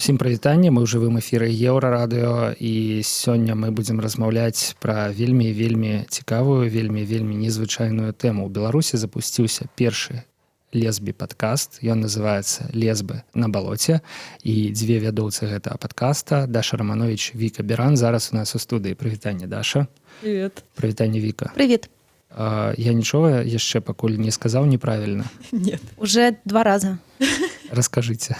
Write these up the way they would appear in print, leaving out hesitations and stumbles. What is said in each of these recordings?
Усім прывітанне, мы ў жывым эфіры Еўрарадыё і сёння мы будзем размаўляць пра вельмі цікавую, вельмі незвычайную тэму. У Беларусі запусціўся першы лесбі-падкаст. Ён называецца «Лесбы на балоце». І дзве вядоўцы гэтага падкаста, Даша Романович, Віка Беран, зараз у нас у студыі. Прывітанне, Даша. Привет. Прывітанне, Віка. Привет. Я нічога яшчэ пакуль не сказаў неправільна? Нет. Уже 2 раза. Расскажите.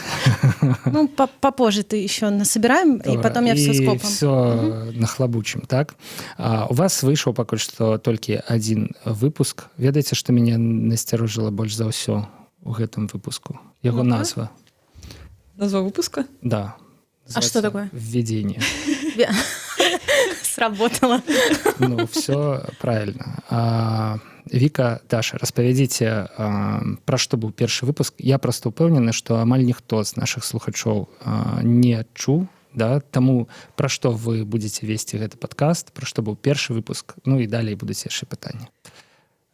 Ну, попозже ты еще насобираем, и потом я все скопом. И все нахлобучим, так? У вас вышел пока что только один выпуск. Ведаете, что меня насторожила больше за все в этом выпуску? Его назва. Назва выпуска? Да. А что такое? Введение. Сработало. Ну, все правильно. Віка, Даша, распавядзіце, пра што быў першы выпуск. Я проста ўпэўнены, што амаль ніхто з нашых слухачоў не чуў, да? Таму пра што вы будзеце весці гэты падкаст, пра што быў першы выпуск, ну і далей будуць яшчэ пытанні.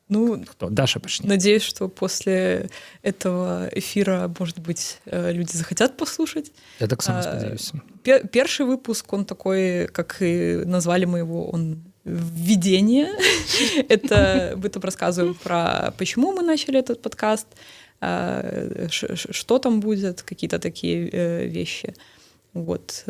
Ну, кто? Даша, почни. Надеюсь, что после этого эфира, может быть, люди захотят послушать. Я так сам сподеюсь. Первый выпуск, он такой, как и назвали мы его, он введение. Это мы там рассказываем про почему мы начали этот подкаст, что там будет, какие-то такие вещи. Вот.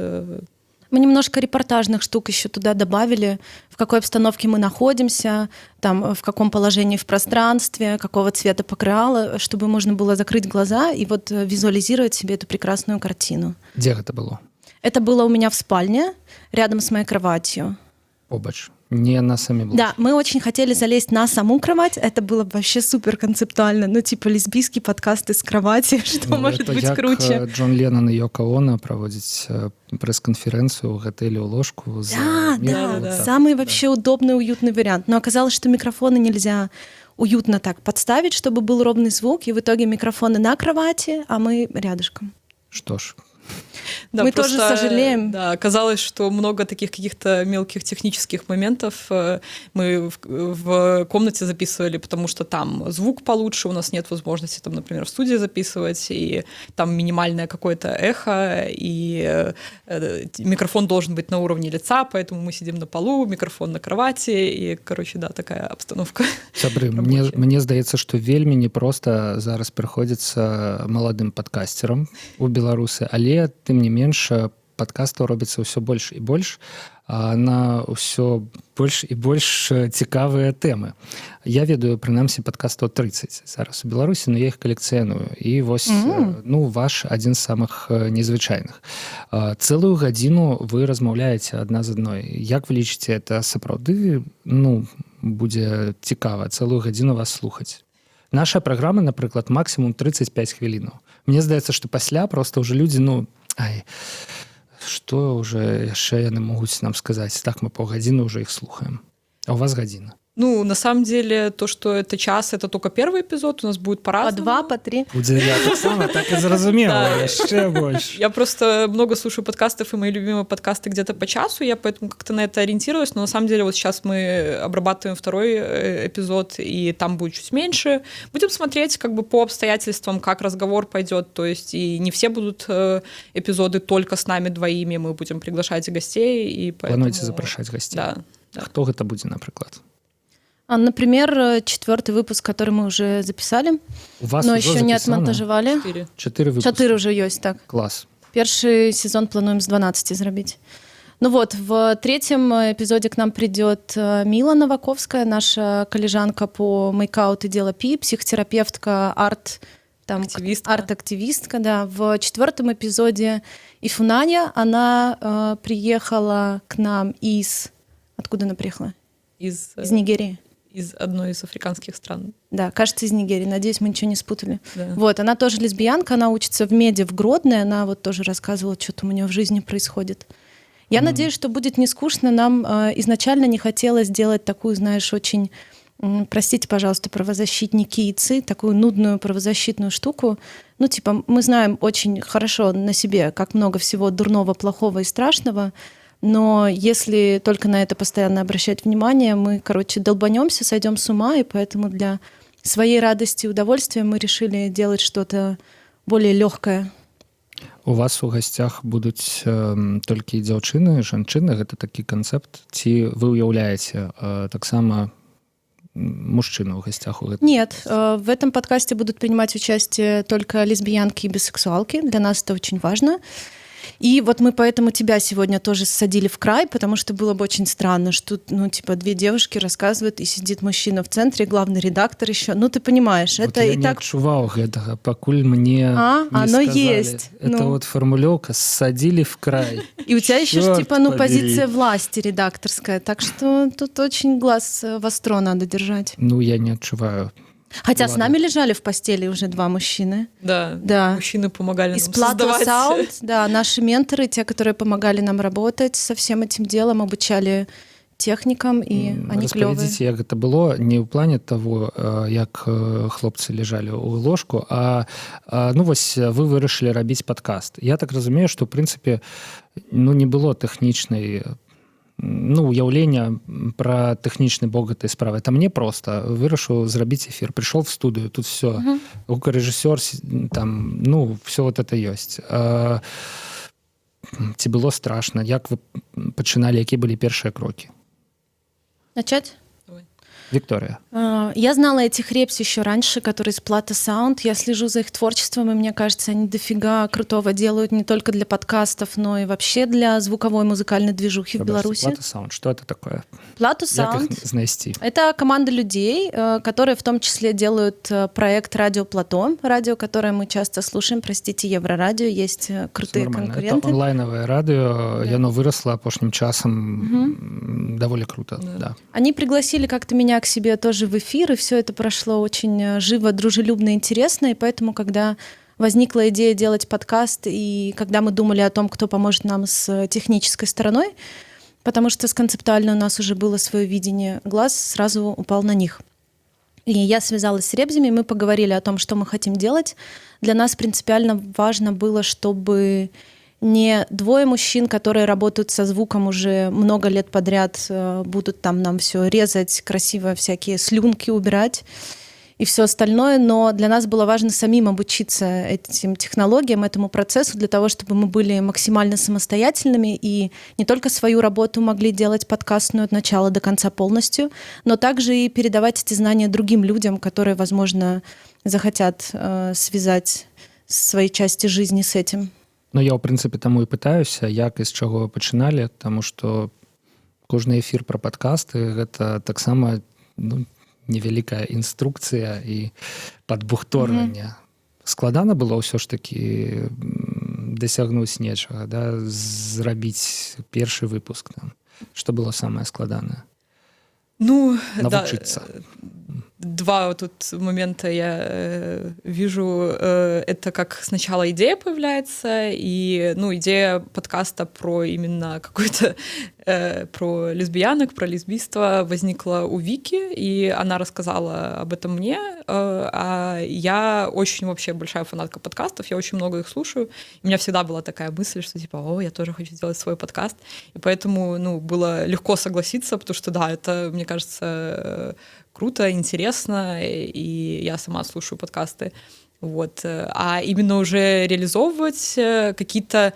Мы немножко репортажных штук еще туда добавили, в какой обстановке мы находимся, там, в каком положении в пространстве, какого цвета покрывало, чтобы можно было закрыть глаза и вот визуализировать себе эту прекрасную картину. Где это было? Это было у меня в спальне, рядом с моей кроватью. Побач. Не на сами блоки. Да, мы очень хотели залезть на саму кровать. Это было вообще супер концептуально. Ну, типа лесбийский подкаст из кровати. Что может быть круче? Это Джон Леннон и Йоко Оно проводить пресс-конференцию в отеле «У ложку». Да. Самый вообще удобный, уютный вариант. Но оказалось, что микрофоны нельзя уютно так подставить, чтобы был ровный звук. И в итоге микрофоны на кровати, а мы рядышком. Что ж. Да, мы тоже сожалеем. Да, оказалось, что много таких каких-то мелких технических моментов мы в комнате записывали, потому что там звук получше, у нас нет возможности, там, например, в студии записывать, и там минимальное какое-то эхо, и микрофон должен быть на уровне лица, поэтому мы сидим на полу, микрофон на кровати, и, короче, да, такая обстановка. Сябры, мне здаецца, што вельмі непроста зараз прыходзіцца маладым падкасцерам у Беларусы, але тым не менш падкастаў робіцца ўсё больш і больш, на ўсё больш і больш цікавыя тэмы. Я ведаю, прынамсі, падкастаў 30 зараз у Беларусі, но я іх калекцыяную. І вось, ваш адзін з самых незвычайных. Цэлую гадзіну вы размаўляеце адна з адной. Як вы лічыце, это сапраўды, будзе цікава цэлую гадзіну вас слухаць? Наша праграма, напрыклад, максімум 35 хвілінаў. Мне здаецца, што пасля проста ўжо людзі, што ўжо яшчэ яны могуць нам сказаць? Так, мы паўгадзіны ўжо іх слухаем. А у вас гадзіна? Ну, на самом деле, то, что это час, это только первый эпизод, у нас будет по-разному. По 2, по 3. Я так само, так и зразумела, яшчэ больше. Я просто много слушаю подкастов, и мои любимые подкасты где-то по часу, я поэтому как-то на это ориентировалась, но на самом деле вот сейчас мы обрабатываем второй эпизод, и там будет чуть меньше. Будем смотреть как бы по обстоятельствам, как разговор пойдет, то есть и не все будут эпизоды только с нами двоими, мы будем приглашать гостей. И поэтому... Плануеце запрашаць гостей? Да. Хто гэта будзе, напрыклад? Например, 4-й выпуск, который мы уже записали, но еще не отмонтажировали. 4 выпуска. 4 уже есть, так. Класс. Первый сезон плануем с 12 зробить. Ну вот, в 3-м эпизоде к нам придет Мила Новаковская, наша коллежанка по мейкаут и дело пи, психотерапевтка, арт-активистка. Да. В 4-м эпизоде Ифунаня, она приехала к нам из... Откуда она приехала? Из Нигерии. Из одной из африканских стран. Да, кажется, из Нигерии. Надеюсь, мы ничего не спутали. Да. Вот, она тоже лесбиянка, она учится в меде в Гродно, она вот тоже рассказывала, что там у нее в жизни происходит. Я надеюсь, что будет не скучно. Нам изначально не хотелось делать такую, знаешь, очень, простите, пожалуйста, правозащитники яйцы, такую нудную правозащитную штуку. Ну, типа, мы знаем очень хорошо на себе, как много всего дурного, плохого и страшного, но если только на это постоянно обращать внимание, мы, долбанемся, сойдем с ума, и поэтому для своей радости и удовольствия мы решили делать что-то более легкое. У вас у гасцях будуць толькі дзяўчыны, жанчыны, гэта такі канцэпт, ці вы ўяўляеце таксама мужчину в гостях у этого? Нет, в этом подкасте будут принимать участие только лесбиянки и бисексуалки. Для нас это очень важно. И вот мы поэтому тебя сегодня тоже ссадили в край, потому что было бы очень странно, что, две девушки рассказывают, и сидит мужчина в центре, главный редактор еще. ты понимаешь, вот это я и не так... адчуваў гэтага, пакуль мне не оно сказали. есть. Это вот формулёўка «ссадили в край». И у тебя еще Чёрт побери. позиция власти редакторская, так что тут очень глаз востро надо держать. Я не адчуваю. Хотя Ладно. с нами лежали в постели уже 2 мужчины. Да. Мужчины помогали нам Из Plato создавать. Sound, да, наши менторы, те, которые помогали нам работать со всем этим делом, обучали техникам, и они клёвые. Распавядзіце, як гэта было, не ў плане того, як хлопцы лежалі ў ложку, а вось вы вырашылі рабіць падкаст. Я так разумею, што ў прынцыпе не было тэхнічнай уяўлення пра тэхнічны бок гэтай справы. Это мне просто вырашыў зрабіць эфір, прыйшоў в студыю, тут все, гукарэжысёр, там, все вот это ёсць. Ці было страшно? Як вы пачыналі, якія былі першыя крокі? Начать? Виктория. Я знала этих репс еще раньше, которые из Plato Sound. Я слежу за их творчеством, и мне кажется, они дофига крутого делают не только для подкастов, но и вообще для звуковой музыкальной движухи в Беларуси. Plato Sound, что это такое? Plato Sound. Як их знайти? Это команда людей, которые в том числе делают проект «Радио Плато», радио, которое мы часто слушаем, простите, Еврорадио, есть крутые конкуренты. Это онлайновое радио, да. Оно выросло апошнім часом довольно круто. Да. Они пригласили как-то меня к себе тоже в эфир, и все это прошло очень живо, дружелюбно, интересно, и поэтому, когда возникла идея делать подкаст, и когда мы думали о том, кто поможет нам с технической стороной, потому что с концептуально у нас уже было свое видение, глаз сразу упал на них. И я связалась с ребзями, мы поговорили о том, что мы хотим делать. Для нас принципиально важно было, чтобы не 2 мужчин, которые работают со звуком уже много лет подряд, будут там нам все резать, красиво всякие слюнки убирать и все остальное, но для нас было важно самим обучиться этим технологиям, этому процессу, для того, чтобы мы были максимально самостоятельными и не только свою работу могли делать подкастную от начала до конца полностью, но также и передавать эти знания другим людям, которые, возможно, захотят связать свои части жизни с этим. Я, ў прынцыпе, таму і пытаюся, як і з чаго вы пачыналі, таму што кожны эфір пра падкасты — гэта таксама невялікая інструкцыя і падбухторванне. Складана было ўсё ж такі дасягнуць нечага, да, зрабіць першы выпуск там. Што было самае складанае? Навучыцца. Да. 2 тут момента я вижу. Это как сначала идея появляется, и идея подкаста про именно какой-то про лесбиянок, про лесбийство возникла у Вики, и она рассказала об этом мне. А я очень вообще большая фанатка подкастов, я очень много их слушаю. И у меня всегда была такая мысль, что я тоже хочу сделать свой подкаст. И поэтому было легко согласиться, потому что да, это, мне кажется, круто, интересно, и я сама слушаю подкасты. Вот. А именно уже реализовывать какие-то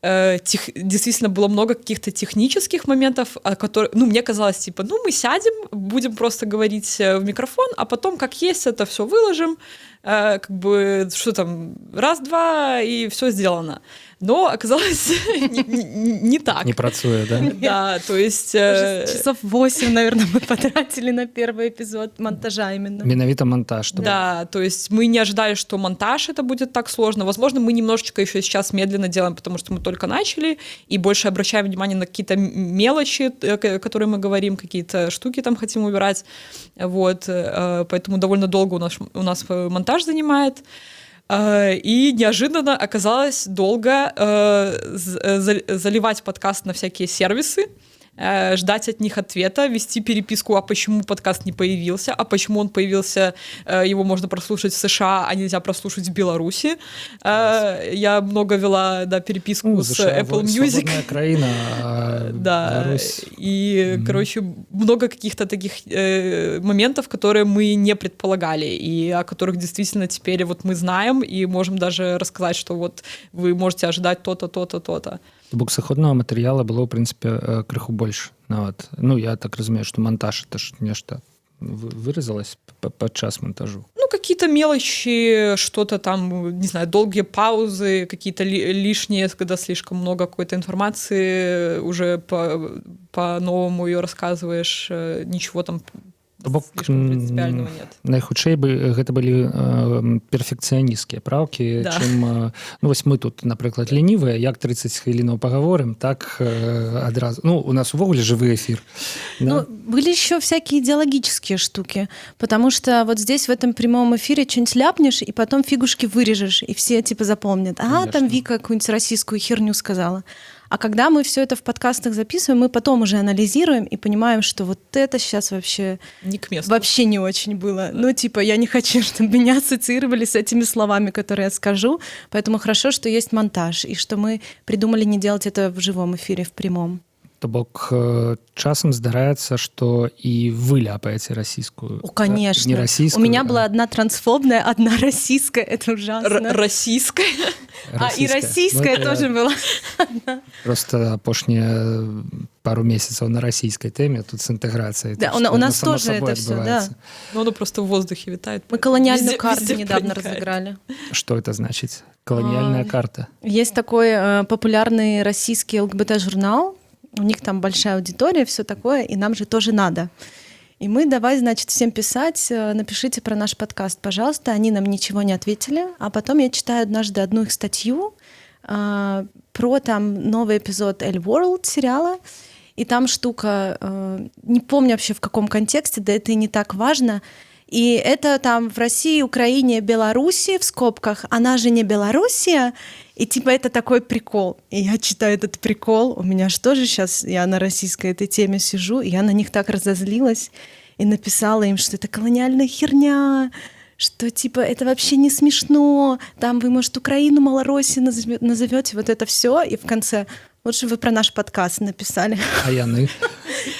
действительно было много каких-то технических моментов, которые, мне казалось, мы сядем, будем просто говорить в микрофон, а потом, как есть, это все выложим, что там, раз-два, и все сделано. Но оказалось не так. Не працуе, да? Да, то есть... Часов 8, наверное, мы потратили на первый эпизод монтажа именно. Менавіта монтаж. Да, то есть мы не ожидали, что монтаж это будет так сложно. Возможно, мы немножечко еще сейчас медленно делаем, потому что мы только начали, и больше обращаем внимание на какие-то мелочи, которые мы говорим, какие-то штуки там хотим убирать. Вот, поэтому довольно долго у нас монтаж занимает. И неожиданно оказалось долго заливать подкаст на всякие сервисы. ждать от них ответа, вести переписку, а почему подкаст не появился, а почему он появился, его можно прослушать в США, а нельзя прослушать в Беларуси. Я много вела, да, переписку с Apple Music. Свободная краина, да, Беларусь. и, короче, много каких-то таких моментов, которые мы не предполагали, и о которых действительно теперь вот мы знаем, и можем даже рассказать, что вот вы можете ожидать то-то, то-то, то-то. Бок сыходнага матэрыяла было ў прынцыпе крыху больш нават. Ну я так разумею, што монтаж это ж нешта выразилось падчас монтажу. Ну, какие-то мелочи, что-то там, не знаю, долгие паузы, какие-то лишние, когда слишком много какой-то информации, уже по-новому ее рассказываешь, ничего там слишком принципиального нет. Найхутчэй бы гэта былі перфекцыянісцкія праўкі, Да. чым ну вось мы тут, напрыклад, ленівыя, як 30 хвілінаў пагаворым, так адразу. Ну, у нас увогуле жывы эфир. Ну, были еще всякие идеологические штуки, потому что вот здесь в этом прямом эфире что-нибудь ляпнешь, и потом фигушки вырежешь, и все типа запомнят. Ага, там Вика какую-нибудь российскую херню сказала. А когда мы все это в подкастах записываем, мы потом уже анализируем и понимаем, что вот это сейчас вообще не к месту. Вообще не очень было. Ну, типа, я не хочу, чтобы меня ассоциировали с этими словами, которые я скажу. Поэтому хорошо, что есть монтаж, и что мы придумали не делать это в живом эфире, в прямом. То бок часам здараецца, што і вы ляпаеце расійскую. О, конечно. Не расійскую, у меня была одна трансфобная, одна российская. Это ужасно. Российская? И российская ну, тоже была. Просто апошнія пару месяцаў на расійскай тэме, тут с интеграцией. Да, у нас тоже это все, да. Ну, оно просто в воздухе витает. Мы колониальную карту недавно разыграли. Что это значит? Колониальная карта? Есть такой популярный российский ЛГБТ-журнал, у них там большая аудитория, все такое, и нам же тоже надо. И мы давай, значит, всем писать, напишите про наш подкаст, пожалуйста. Они нам ничего не ответили. А потом я читаю однажды одну их статью про там новый эпизод L World сериала. И там штука, не помню вообще в каком контексте, да это и не так важно. И это там в России, Украине, Беларуси, в скобках, она же не Белоруссия. И типа это такой прикол. И я читаю этот прикол, у меня что же сейчас, я на российской этой теме сижу, и я на них так разозлилась и написала им, что это колониальная херня, что типа это вообще не смешно, там вы, может, Украину Малороссию назовете, вот это все, и в конце лучше вы про наш подкаст написали. А яны?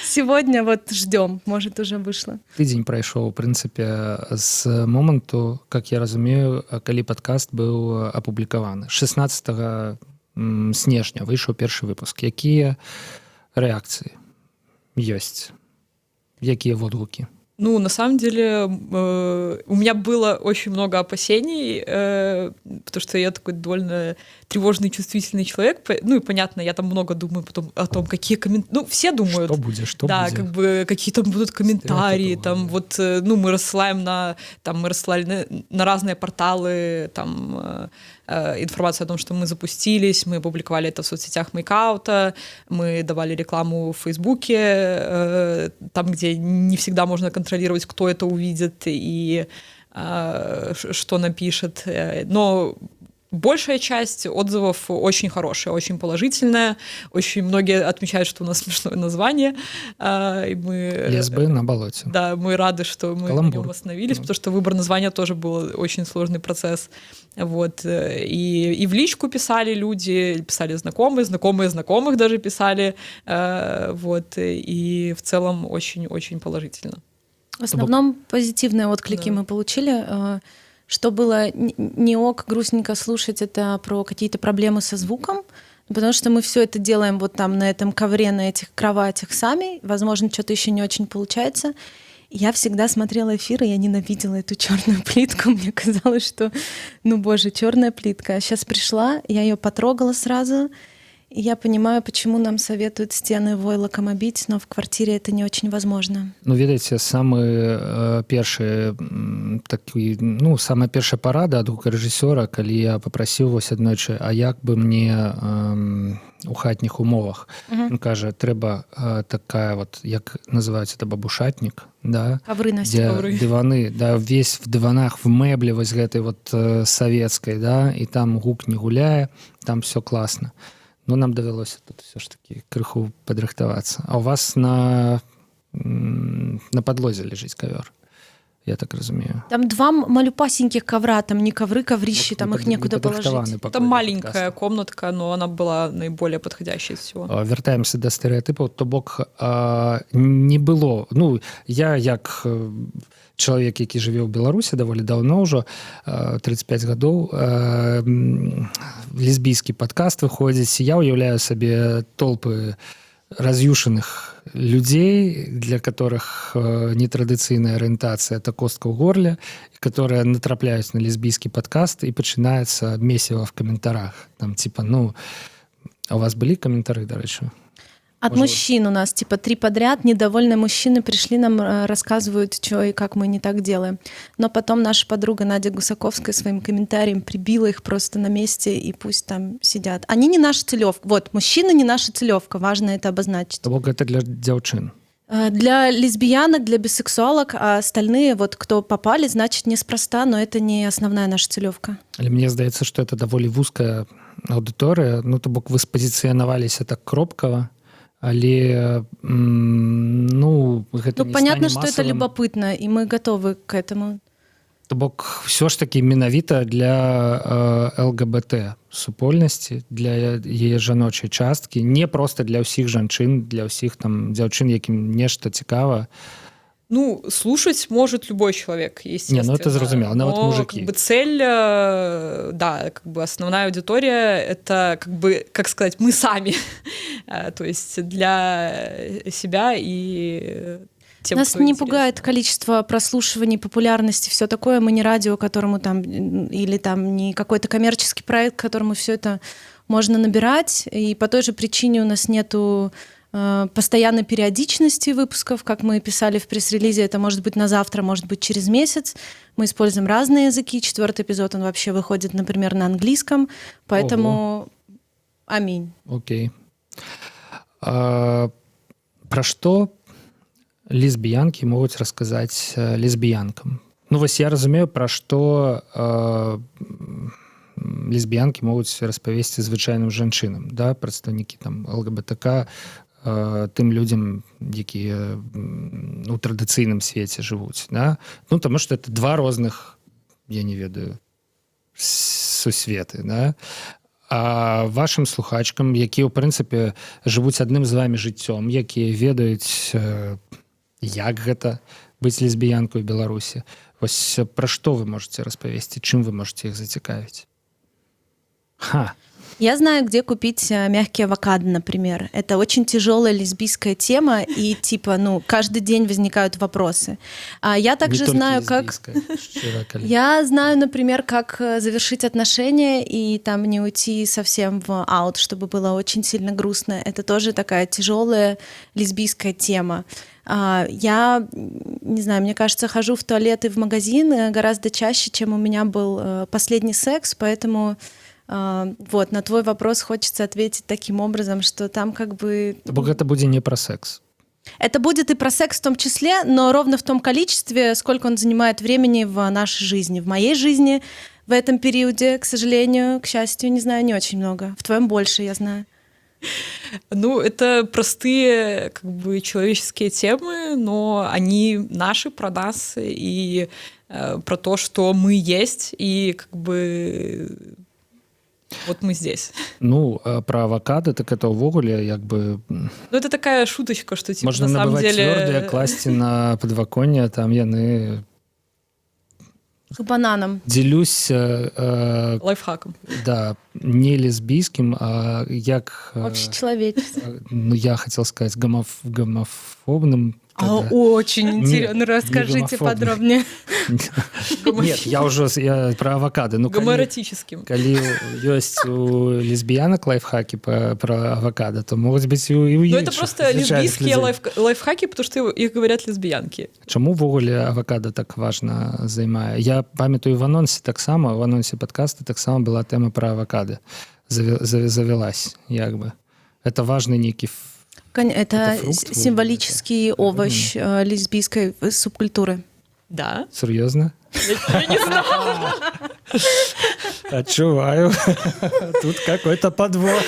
Сегодня вот ждем, может, уже вышло. Тыдзень прайшоў, у прынцыпе, з моманту, как я разумею, калі падкаст быў апублікаваны. 16 снежня выйшаў першы выпуск. Якія рэакцыі ёсць? Якія водгукі? Ну, на самом деле, у меня было очень много опасений, потому что я такой довольно тревожный, чувствительный человек. Ну и понятно, я там много думаю потом о том, какие комментарии. Ну, все думают. Что будет, что да, будет. как бы какие там будут комментарии. Там вот, ну, мы рассылаем мы рассылали на разные порталы, там информацию о том, что мы запустились, мы публиковали это в соцсетях Мейкаута, мы давали рекламу в Фейсбуке, там, где не всегда можно контролировать, кто это увидит и что напишет. Но большая часть отзывов очень хорошая, очень положительная. Очень многие отмечают, что у нас смешное название. И мы, ЛСБ на болоте. Да, мы рады, что мы Каламбур. на нем остановились, потому что выбор названия тоже был очень сложный процесс. Вот. И в личку писали люди, писали знакомые знакомых даже писали. Вот. И в целом очень-очень положительно. В основном позитивные отклики мы получили. Что было не ок, грустненько слушать, это про какие-то проблемы со звуком, потому что мы все это делаем вот там на этом ковре, на этих кроватях сами. Возможно, что-то еще не очень получается. Я всегда смотрела эфиры, я ненавидела эту черную плитку. Мне казалось, что, ну боже, черная плитка. А сейчас пришла, я ее потрогала сразу, и я понимаю, почему нам советуют стены войлоком обить, но в квартире это не очень возможно. Ну, ведаеце, самая першая парада ад гукарэжысёра, калі я попрасіў вось аднойчы, а як бы мне у хатніх умовах. Он кажа, трэба такая вот, як называется это, бабушатнік, да? Ковры на ковры. Диваны, да, весь в диванах, в мэблі вось гэтай вот савецкай, да, і там гук не гуляе, там все класна. Ну, нам давялося тут все ж таки крыху падрыхтавацца. А у вас на падлозе ляжыць кавёр, я так разумею. Там два малюпасеньких ковра, там не ковры, коврищи, там их некуда положить. Это маленькая комнатка, но она была наиболее подходящей из всего. Вяртаемся да стэрэатыпаў, то бок не было, ну, я як чалавек, які жыве ў Беларусі даволі даўно ўжо, 35 гадоў, лесбійскі падкаст выходзіць, я ўяўляю сабе толпы раз'юшаных людей, для которых нетрадыцыйная арыентацыя — это костка ў горле, которые натрапляюць на лесбійскі падкаст, і пачынаецца месіва в каментарах. Там, типа, ну, а у вас были комментарии, дарэчы? От мужчин у нас, типа, 3 подряд. Недовольные мужчины пришли нам, рассказывают, что и как мы не так делаем. Но потом наша подруга Надя Гусаковская своим комментарием прибила их просто на месте, и пусть там сидят. Они не наша целевка. Вот, мужчины не наша целевка. Важно это обозначить. То бок это для дзяўчын? Для лесбиянок, для бисексуалок, а остальные, вот, кто попали, значит, неспроста, но это не основная наша целевка. Але мне здаецца, што это даволі вузкая аўдыторыя. Ну, то бок вы спазіцыянаваліся так кропкава, але ну, гэта ну, понятно, что это любопытно, и мы готовы к этому. То бок все ж таки менавіта для ЛГБТ супольнасці, для яе жаночай часткі, не просто для ўсіх жанчын, для ўсіх там дзяўчын, якім нешта цікава. Ну, слушать может любой человек, естественно. Не, ну это зразумела, нават мужики. Как бы цель, да, как бы основная аудитория — это, как бы, как сказать, мы сами. То есть для себя и тем, нас кто не интересно. Пугает количество прослушиваний, популярности, все такое. Мы не радио, которому там, или там не какой-то коммерческий проект, которому все это можно набирать. И по той же причине у нас нету постоянной периодичности выпусков, как мы писали в пресс-релизе, это может быть на завтра, может быть через месяц. Мы используем разные языки. 4-й эпизод, он вообще выходит, например, на английском, поэтому Ого. Аминь. Окей. Про што лесбіянкі могуць расказаць лесбіянкам? Ну, вось я разумею, пра што лесбіянкі могуць распавесці звычайным жанчынам, да, прадстаўнікі там ЛГБТК, тым людзям, якія у традыцыйным свеце жывуць, да? Ну, таму што это два розных, я не ведаю, сусветы, да? А вашым слухачкам, якія ў прынцыпе жывуць адным з вамі жыццём, якія ведаюць, як гэта быць лесбіянкай у Беларусі, вось пра што вы можаце распавесці, чым вы можаце іх зацікавіць? Я знаю, где купить мягкие авокадо, например. Это очень тяжелая лесбийская тема, и типа, ну, каждый день возникают вопросы. А я также знаю, как... Я знаю, например, как завершить отношения и там не уйти совсем в аут, чтобы было очень сильно грустно. Это тоже такая тяжелая лесбийская тема. Я, не знаю, мне кажется, хожу в туалет и в магазин гораздо чаще, чем у меня был последний секс, поэтому... Вот, на твой вопрос хочется ответить таким образом, что там как бы... Это будет не про секс. Это будет и про секс в том числе, но ровно в том количестве, сколько он занимает времени в нашей жизни. В моей жизни в этом периоде, к сожалению, к счастью, не знаю, не очень много. В твоем больше, я знаю. Ну, это простые, как бы, человеческие темы, но они наши, про нас, и про то, что мы есть, и как бы... Вот мы здесь. Ну, про авокадо, так это увогуле, як бы... Ну, это такая шуточка, что, типа, можно на самом деле... Можно набывать твёрдые, класти на подваконье, там яны... К бананам. Делюсь... лайфхаком. Да, не лесбийским, а як... Общечеловеческим. Ну, я хотел сказать гомофобным. Очень интересно, расскажите подробнее. Нет, я про авокадо. Гомоэротическим. Калі ёсць у лесбиянок лайфхаки про авокадо, то могут быть и у іншых. Ну, это просто лесбийские лайфхаки, потому что их говорят лесбиянки. Чаму ввогуле авокадо так важна займае? Я памятаю в анонсе таксама, в анонсе подкаста таксама была тэма про авокадо. Завялась, як бы. Это важный некий... Это фрукт, символический овощ лесбийской субкультуры. Да. Серьезно? Я не знала. Отчуваю. Тут какой-то подвох.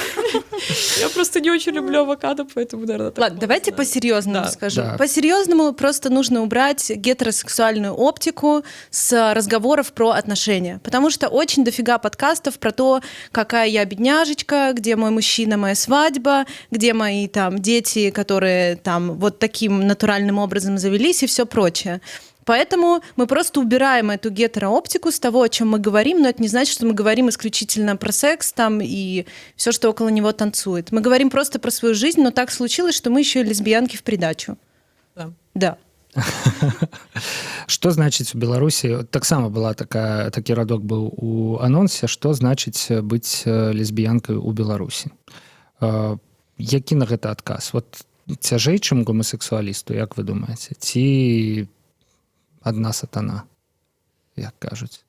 Я просто не очень люблю авокадо, поэтому, наверное, так. Ладно, давайте по-серьезному Да. скажу. Да. По-серьезному просто нужно убрать гетеросексуальную оптику с разговоров про отношения. Потому что очень дофига подкастов про то, какая я бедняжечка, где мой мужчина, моя свадьба, где мои там дети, которые там вот таким натуральным образом завелись и все прочее. Поэтому мы просто убираем эту гетерооптику с того, о чем мы говорим, но это не значит, что мы говорим исключительно про секс там и все, что около него танцует. Мы говорим просто про свою жизнь, но так случилось, что мы еще и лесбиянки в придачу. Да. Да. Што значыць у Беларусі таксама была такі радок быў у анонсе, што значыць быць лесбіянкай у Беларусі? Які на гэта адказ? Вот цяжэй, чым гомасексуалісту, як вы думаеце? Ці одна сатана, як кажуць?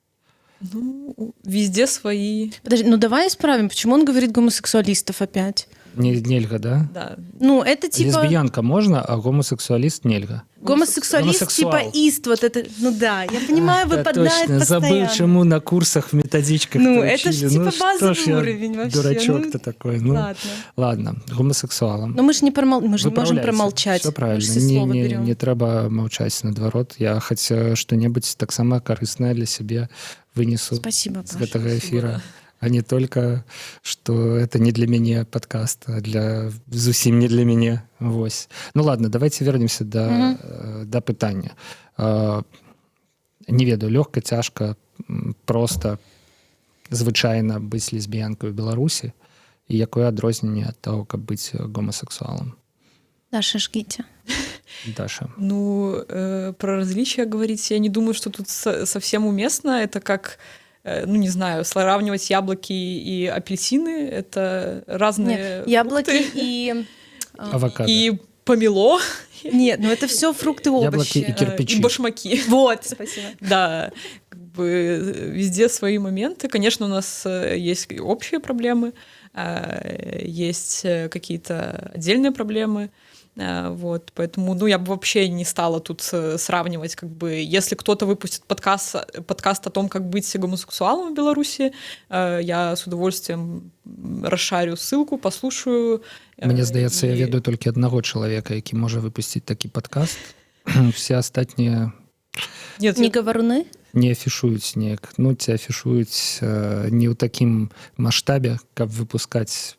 Ну, везде свои. Подожди, ну давай исправим, почему он говорит гомосексуалистов опять? Нельга, да? Да. Ну, это типа... Лесбиянка можно, а гомосексуалист нельга. Гомосексуалист Гомосексуал. типа ист, вот это... Ну да, я понимаю, выпадает точно, постоянно. забыл, чему на курсах в методичках Ну, учили. это ж типа что базовый ж я уровень вообще. дурачок-то Ну, такой. Ну, ладно. ладно, гомосексуалам. Но мы же не можем Выправляйте. промолчать. Все правильно. Мы ж все слова берем. Не трэба маўчаць наадварот. Я хаця што-небудзь таксама карыснае для сябе вынесу Спасибо, з Паша. гэтага эфира. А не только, что это не для мяне подкаст, а зусім не для мяне. Вось. Ну ладно, давайте вернемся до пытання. Не ведаю, лёгка, цяжка, просто звычайна быць лесбіянкай у Беларусі і якое адрозненне ад того, каб быць гомасексуалам? Даша, жгите. Даша. Ну, про различия говорить, я не думаю, что тут совсем уместно. Это как, ну, не знаю, сравнивать яблоки и апельсины. Это разные Нет, яблоки фрукты. и... Авокадо. И помело. Нет, ну это все фрукты, овощи. Яблоки и кирпичи. И башмаки. Вот, спасибо. Да, как бы везде свои моменты. Конечно, у нас есть общие проблемы, есть какие-то отдельные проблемы. Вот, поэтому, ну, я бы вообще не стала тут сравнивать, как бы, если кто-то выпустит подкаст о том, как быть гомосексуалом в Беларуси, я с удовольствием расшарю ссылку, послушаю. Мне здаецца, я ведаю толькі аднаго чалавека, які можа выпусціць такі падкаст. Все астатнія Нет, Не говоруны? не афішуюць неяк. Ну, ці афішуюць не ў такім маштабе, каб выпускаць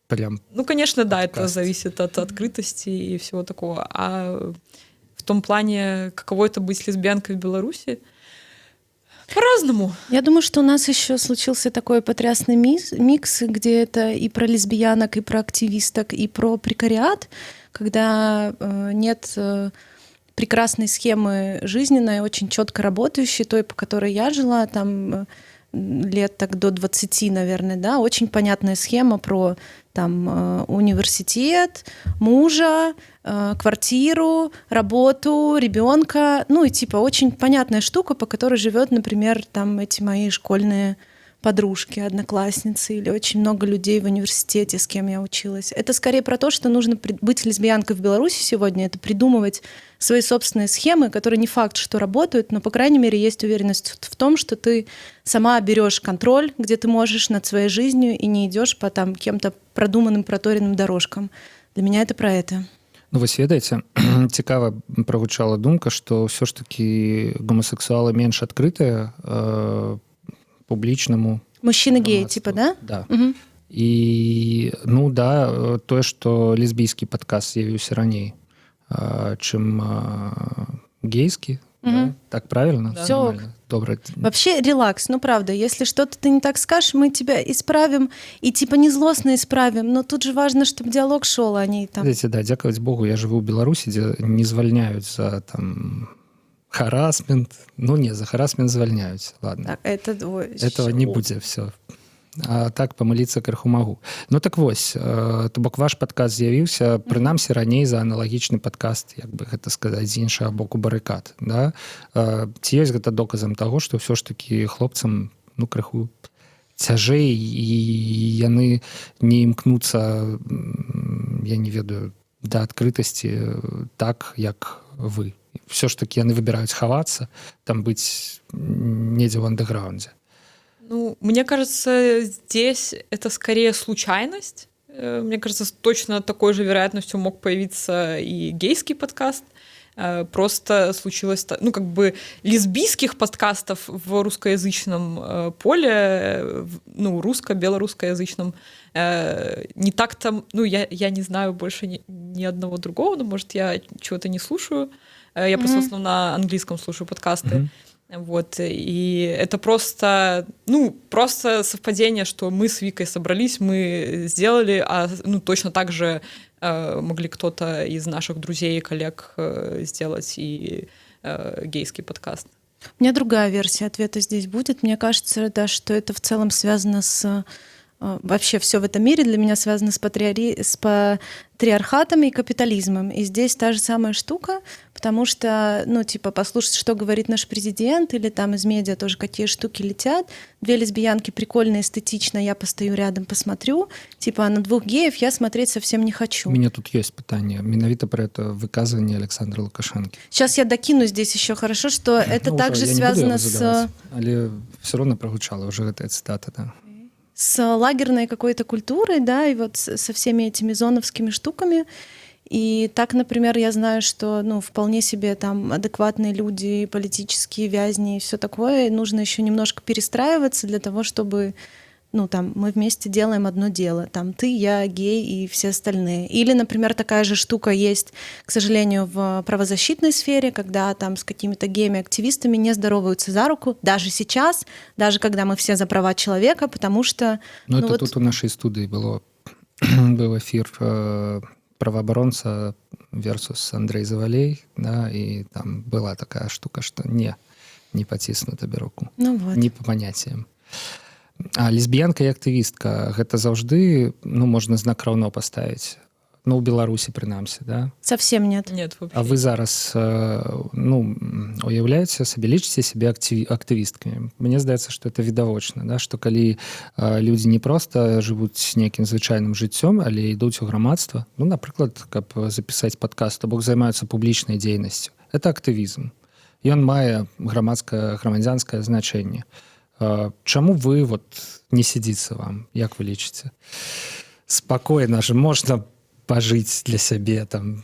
прям. Ну, конечно, да, это подкаст. зависит от открытости и всего такого. А в том плане, каково это быть лесбиянкой в Беларуси, по-разному. Я думаю, что у нас еще случился такой потрясный микс, где это и про лесбиянок, и про активисток, и про прекариат, когда нет прекрасной схемы жизненной, очень четко работающей, той, по которой я жила, там лет так до 20, наверное, да, очень понятная схема про там университет, мужа, квартиру, работу, ребенка, ну и типа очень понятная штука, по которой живет, например, там эти мои школьные подружки, одноклассницы или очень много людей в университете, с кем я училась. Это скорее про то, что нужно быть лесбиянкой в Беларуси сегодня, это придумывать свои собственные схемы, которые не факт, что работают, но, по крайней мере, есть уверенность в том, что ты сама берешь контроль, где ты можешь над своей жизнью и не идешь по там кем-то продуманным, проторенным дорожкам. Для меня это про это. Ну, вось ведаеце, цікава прагучала думка, што ўсё ж такі гомасексуалы менш адкрытыя публічнаму. Мужчины-геи, грамадству. типа, да? Да. Угу. І ну да, тое, што лесбійскі падкаст з'явіўся раней, чым гейскі. Да? Так правильно? Да. Всё Нормально. Добро. Вообще релакс, ну правда, если что-то ты не так скажешь, мы тебя исправим, и типа не злостно исправим, но тут же важно, чтобы диалог шел, а не там... Знаете, да, дзякаваць Богу, я жыву ў Беларусі, дзе не звальняюць за там харасмент. Ну не, за харасмент звальняюць, ладно. Так, это... Ой, Этого не будзе, все. А так памыліцца крыху магу. Ну так вось, то бок ваш падкаст з'явіўся прынамсі раней за аналагічны падкаст, як бы гэта сказаць, з іншага боку барыкад, да? Ці ёсць гэта доказам таго, што ўсё ж такі хлопцам ну крыху цяжэй і яны не імкнуцца, я не ведаю, да адкрытасці так, як вы. Все ж таки яны выбіраюць хавацца, там быць недзе ў андэграўндзе. Ну, мне кажется, здесь это скорее случайность. Мне кажется, с точно такой же вероятностью мог появиться и гейский подкаст. Просто случилось, ну, как бы лесбийских подкастов в русскоязычном поле, ну, русско-белорусскоязычном, не так-то, ну, я не знаю больше ни одного другого, но, может, я чего-то не слушаю. Я просто в основном на английском слушаю подкасты. Вот, и это просто, ну, просто совпадение, что мы с Викой собрались, мы сделали, ну, точно так же могли кто-то из наших друзей и коллег сделать и гейский подкаст. У меня другая версия ответа здесь будет. Мне кажется, да, что это в целом связано с... Вообще все в этом мире для меня связано с патриархатом и капитализмом. И здесь та же самая штука, потому что, ну, типа, послушать, что говорит наш президент, или там из медиа тоже какие штуки летят. 2 лесбиянки прикольно, эстетично, я постою рядом, посмотрю. Типа, а на 2 геев я смотреть совсем не хочу. У меня тут есть питание. Менавіта про это выказывание Александра Лукашенко. Сейчас я докину здесь еще хорошо, что это также связано с... Але все равно прогучала уже эта цитата, да. С лагерной какой-то культурой, да, и вот со всеми этими зоновскими штуками. И так, например, я знаю, что, ну, вполне себе там адекватные люди, политические вязни и все такое, нужно еще немножко перестраиваться для того, чтобы, ну, там, мы вместе делаем одно дело. Там ты, я, гей и все остальные. Или, например, такая же штука есть, к сожалению, в правозащитной сфере, когда там с какими-то геями-активистами не здороваются за руку, даже сейчас, даже когда мы все за права человека, потому что... Ну, это вот... тут у нашей студии был эфир правооборонца versus Андрей Завалей, да, и там была такая штука, что не потисну тебе руку. Ну, вот. Не по понятиям. А лесбіянка і актывістка гэта заўжды, ну, можна знак раўно паставіць, ну, у Беларусі прынамсі, да? Совсем нет. Нет, вообще. А вы зараз, ну, уяўляеце сабе, лічыце сябе актывісткамі? Мне здаецца, што это відавочна, да? Што калі людзі не проста жывуць нейкім звычайным жыццём, але ідуць у грамадства, ну, напрыклад, каб запісаць падкаст, то бок займаюцца публічнай дзейнасцю. Это актывізм. Ён мае грамадзянскае значэнне. Чаму вы вот не сидится вам, як вы лічыце? Спокойно же можно пожить для себя там.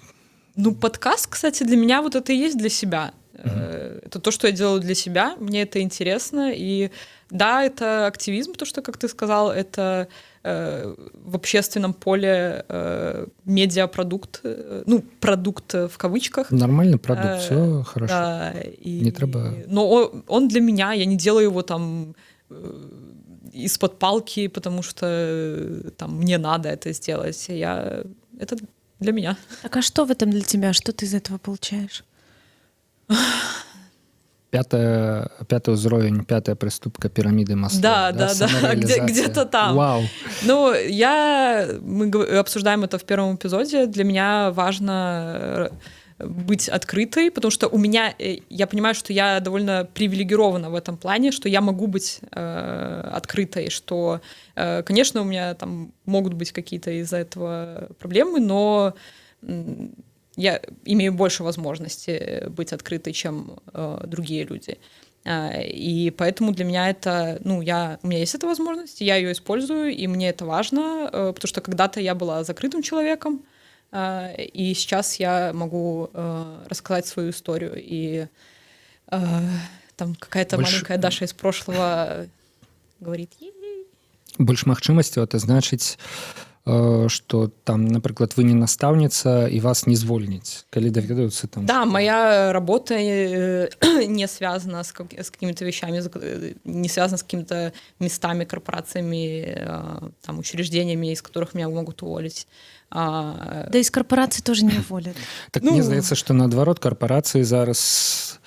Ну, подкаст, кстати, для меня вот это и есть для себя. Это то, что я делаю для себя, мне это интересно. И да, это активизм, то, что, как ты сказал, это в общественном поле медиапродукт, ну, продукт в кавычках. Нормальный продукт, все хорошо. Да, не треба... Но он для меня, я не делаю его там из-под палки, потому что там мне надо это сделать. Это для меня. Так а что в этом для тебя? Что ты из этого получаешь? Пятый уровень, 5-я приступка пирамиды Маслоу. Да, где-то там. Вау. Ну, мы обсуждаем это в первом эпизоде. Для меня важно быть открытой, потому что я понимаю, что я довольно привилегирована в этом плане, что я могу быть открытой, что, конечно, у меня там могут быть какие-то из-за этого проблемы, но я имею больше возможности быть открытой, чем другие люди. И поэтому для меня это, ну, у меня есть эта возможность, я ее использую, и мне это важно, потому что когда-то я была закрытым человеком, и сейчас я могу рассказать свою историю. И там какая-то маленькая Даша из прошлого говорит: «Е-е-е». Больше магчымасцяў, это значыць, что там, например, вы не наставница и вас не звольняць, калі даведаюцца там. Да, моя работа не связана с какими-то вещами, не связана с какими-то местами, корпорациями, там, учреждениями, из которых меня могут уволить. Да из корпораций тоже не уволят. Так мне здаецца, что наадварот корпорации зараз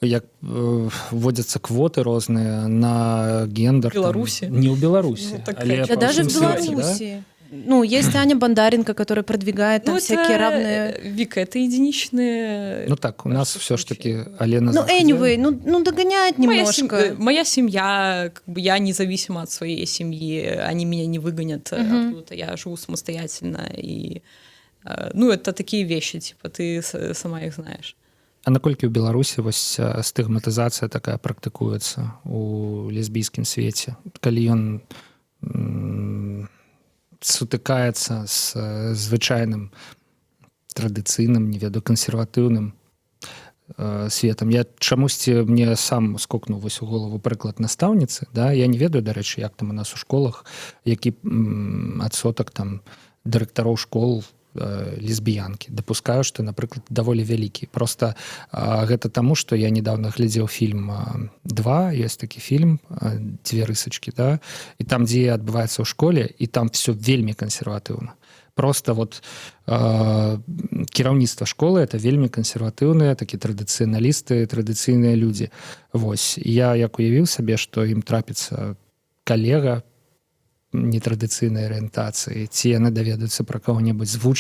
як вводятся квоты розныя на гендер. В Беларуси? Не ў Беларусі. Да даже в Беларуси. Ну, есть Аня Бондаренко, которая продвигает там всякие равные... Вика, это единичные... Ну так, у нас все ж таки Алена... Ну, anyway, ну догоняет немножко. Моя семья, как бы я независима от своей семьи, они меня не выгонят откуда-то, я живу самостоятельно, и... Ну, это такие вещи, типа, ты сама их знаешь. А наколькі ў Беларусі вось стыгматызацыя такая практыкуецца у лесбійскім свеце? Калі ён сутыкаецца з звычайным традыцыйным, не ведаю, кансерватыўным светам. Я чамусьці мне сам скокнуў вось у голову прыклад настаўніцы, да? Я не ведаю, дарэчы, як там у нас у школах, які адсотак там дырэктароў школ лесбіянкі. Дапускаю, што, напрыклад, даволі вялікі. Просто гэта таму, што я недавно глядзеў фільм «2», ёсць такі фільм «Дзве рысачкі», да? І там дзея адбываецца ў школе, і там все вельмі кансерватыўна. Просто вот кіраўніцтва школы это вельмі кансерватыўныя, такі традыцыяналісты, традыцыйныя людзі. Вось. Я як уявіў сабе, што ім трапіцца калега нетрадыцыйнай арыентацыі, ці яны даведаюцца пра каго-небудзь з вучняў,